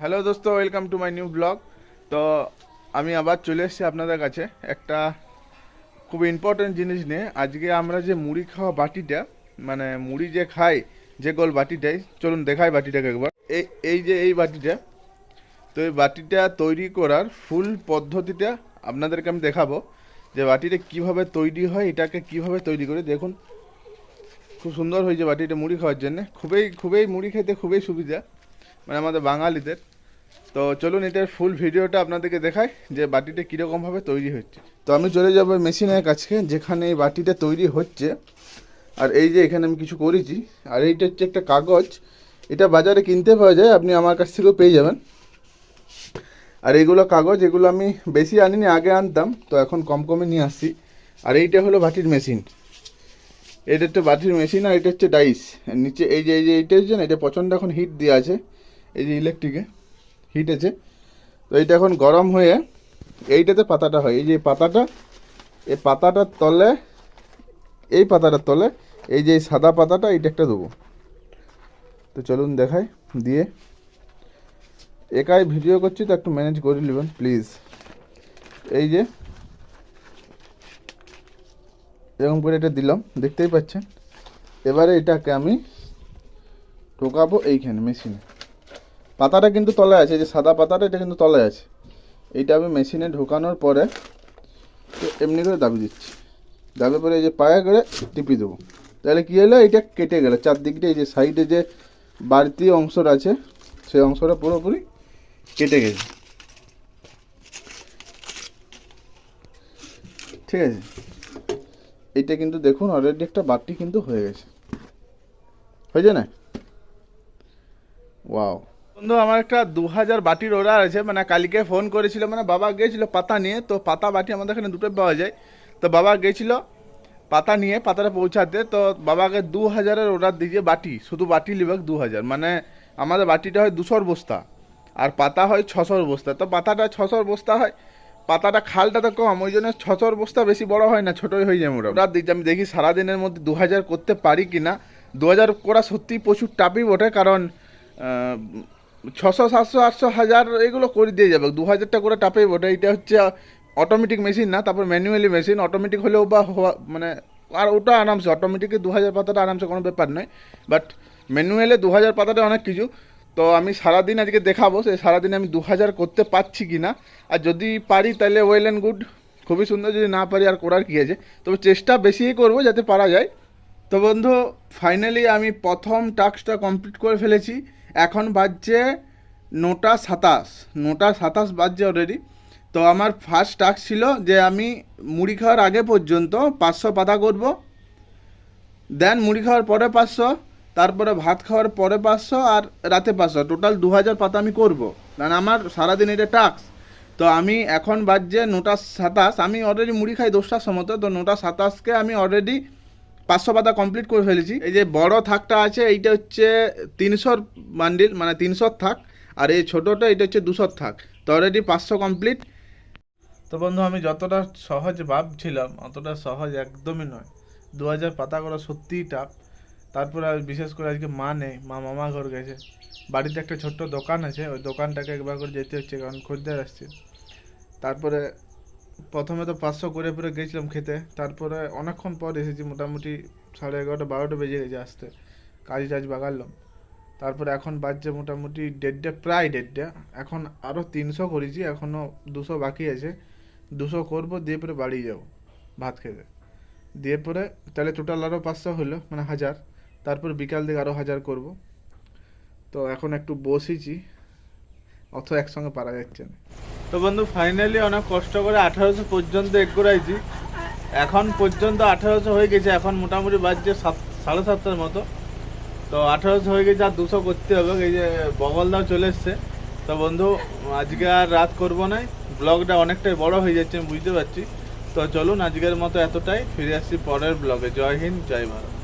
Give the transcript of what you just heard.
Hello দোস্ত, welcome to my new blog. তো আমি আবার চলে এসেছি আপনাদের কাছে একটা খুব ইম্পর্টেন্ট জিনিস নিয়ে। আজকে আমরা যে মুড়ি খাওয়া বাটিটা, মানে মুড়ি যে খাই যে গোল বাটিটাই, চলুন দেখাই বাটিটাকে একবার। এই যে এই বাটিটা, তো এই বাটিটা তৈরি করার ফুল পদ্ধতিটা আপনাদেরকে আমি দেখাবো, যে বাটিটা কিভাবে তৈরি হয়, এটাকে কিভাবে তৈরি করে। দেখুন খুব সুন্দর হয়েছে বাটিটা মুড়ি খাওয়ার জন্য, খুবই খুবই মুড়ি খেতে খুবই সুবিধা, মানে আমাদের বাঙালিদের। তো চলুন এটার ফুল ভিডিওটা আপনাদেরকে দেখাই যে বাটিটা কীরকমভাবে তৈরি হচ্ছে। তো আমি চলে যাবো মেশিনের কাছে যেখানে এই বাটিটা তৈরি হচ্ছে। আর এই যে এখানে আমি কিছু করেছি, আর এইটা হচ্ছে একটা কাগজ, এটা বাজারে কিনতে পাওয়া যায়, আপনি আমার কাছ থেকেও পেয়ে যাবেন। আর এইগুলো কাগজ, এগুলো আমি বেশি আনিনি, আগে আনতাম, তো এখন কম কমে নিয়ে আসছি। আর এইটা হলো বাটির মেশিন, এটা হচ্ছে বাটির মেশিন, আর এটা হচ্ছে ডাইস। নিচে এই যে এইটা হচ্ছে না, এটা প্রচণ্ড এখন হিট দেওয়া আছে, এই যে ইলেকট্রিকে হিট আছে। তো এইটা এখন গরম হয়ে এইটাতে পাতাটা হয়, এই যে পাতাটা, এই পাতাটার তলে, এই পাতাটার তলে এই যে সাদা পাতাটা, এইটা একটা দেবো। তো চলুন দেখাই দিয়ে। একাই ভিডিও করছি তো একটু ম্যানেজ করে নেবেন প্লিজ। এই যে এরকম করে এটা দিলাম, দেখতেই পাচ্ছেন। এবারে এটাকে আমি ঢোকাবো এইখানে মেশিনে। পাতাটা কিন্তু তলায় আছে, যে সাদা পাতাটা এটা কিন্তু তলায় আছে। এইটা আমি মেশিনে ঢোকানোর পরে এমনি করে দাবি দিচ্ছি, দাবি পরে এই যে পায়ে করে টিপি দেবো। তাহলে কী হলো, এইটা কেটে গেলো চারদিকটা, এই যে সাইডে যে বাড়তি অংশটা আছে সেই অংশটা পুরোপুরি কেটে গেছে। ঠিক আছে, এইটা কিন্তু দেখুন অলরেডি একটা বাটি কিন্তু হয়ে গেছে, হয়েছে না? ওয়াও বন্ধু, আমার একটা 2000 বাটির অর্ডার আছে, মানে কালকে ফোন করেছিল, মানে বাবা গিয়েছিল পাতা নিয়ে। তো পাতা বাটি আমাদের এখানে দুটো পাওয়া যায়, তো বাবা গিয়েছিল পাতা নিয়ে পাতাটা পৌঁছাতে। তো বাবাকে 2000-এর অর্ডার দিয়েছে বাটি, শুধু বাটি লিবাক 2000, মানে আমাদের বাটিটা হয় 200 বস্তা আর পাতা হয় 600 বস্তা। তো পাতাটা 600 বস্তা হয়, পাতাটা খালটা তো কম, ওই জন্য 600 বস্তা বেশি বড় হয় না, ছোটোই হয়ে যায়। মোটা অর্ডার দিচ্ছি, আমি দেখি সারাদিনের মধ্যে 2000 করতে পারি কি না। 2000 করা সত্যিই প্রচুর টাপই বটে, কারণ 600, 700, 800, 1000 এগুলো করে দিয়ে যাবে। 2000টা করে টাপেই বটে। এটা হচ্ছে অটোমেটিক মেশিন না, তারপর ম্যানুয়ালি মেশিন। অটোমেটিক হলেও বা মানে আর ওটা আরামসে, অটোমেটিকে 2000 পাতাটা আরামসে, কোনো ব্যাপার নয়। বাট ম্যানুয়ালে 2000 পাতাটা অনেক কিছু। তো আমি সারাদিন আজকে দেখাবো সেই সারাদিন আমি 2000 করতে পারছি কি না। আর যদি পারি তাহলে ওয়েল অ্যান্ড গুড, খুবই সুন্দর। যদি না পারি আর করার কী আছে, তবে চেষ্টা বেশিই করবো যাতে পারা যায়। তো বন্ধু, ফাইনালি আমি প্রথম টাস্কটা কমপ্লিট করে ফেলেছি। এখন বাজছে 9টা 27, 9টা 27 বাজছে অলরেডি। তো আমার ফার্স্ট টাস্ক ছিল যে আমি মুড়ি খাওয়ার আগে পর্যন্ত 500 পাতা করব, দেন মুড়ি খাওয়ার পরে 500, তারপরে ভাত খাওয়ার পরে 500, আর রাতে 500, টোটাল 2000 পাতা আমি করব। কারণ আমার সারাদিন এটা টাস্ক। তো আমি এখন বাজছে 9টা 27, আমি অলরেডি মুড়ি খাই 10টার সময়। তো 9টা 27কে আমি অলরেডি 500 পাতা কমপ্লিট করে ফেলেছি। এই যে বড় থাকটা আছে, এইটা হচ্ছে 300 বান্ডিল, মানে 300 থাক। আর এই ছোটোটা এটা হচ্ছে 200 থাক। তো অলরেডি 500 কমপ্লিট। তো বন্ধু, আমি যতটা সহজ ভাবছিলাম অতটা সহজ একদমই নয়। 2000 পাতা করা সত্যিই টাফ। তারপরে বিশেষ করে আজকে মা নেই, মা মামা ঘর গেছে। বাড়িতে একটা ছোট্ট দোকান আছে, ওই দোকানটাকে একবার করে যেতে হচ্ছে, কারণ খরিদ্দার আসছে। তারপরে প্রথমে তো 500 করে পরে গেছিলাম খেতে, তারপরে অনেকক্ষণ পর এসেছি, মোটামুটি 11:30 12টা বেজে গেছে আসতে, কাজ টাজ বাগালাম। তারপরে এখন বাজছে মোটামুটি 1:30, প্রায় 1:30। এখন আরও 300 করেছি, এখনও 200 বাকি আছে। 200 করবো, দিয়ে পরে বাড়ি যাব ভাত খেতে। দিয়ে পরে তাহলে টোটাল আরও 500 হলো, মানে 1000। তারপর বিকাল দিকে আরও 1000 করব। তো এখন একটু বসেছি, অত একসঙ্গে পারা যাচ্ছে না। তো বন্ধু, ফাইনালি অনেক কষ্ট করে 1800 পর্যন্ত এগ করাইছি। এখন পর্যন্ত 1800 হয়ে গেছে। এখন মোটামুটি বাজছে 7:30 মতো। তো 1800 হয়ে গেছে, আর 200 করতে হবে। এই যে বগলদাও চলে এসছে। তো বন্ধু, আজকে আর রাত করবো না, ব্লগটা অনেকটাই বড় হয়ে যাচ্ছে আমি বুঝতে পারছি। তো চলুন আজকের মতো এতটাই, ফিরে আসছি পরের ব্লগে। জয় হিন্দ, জয় ভারত।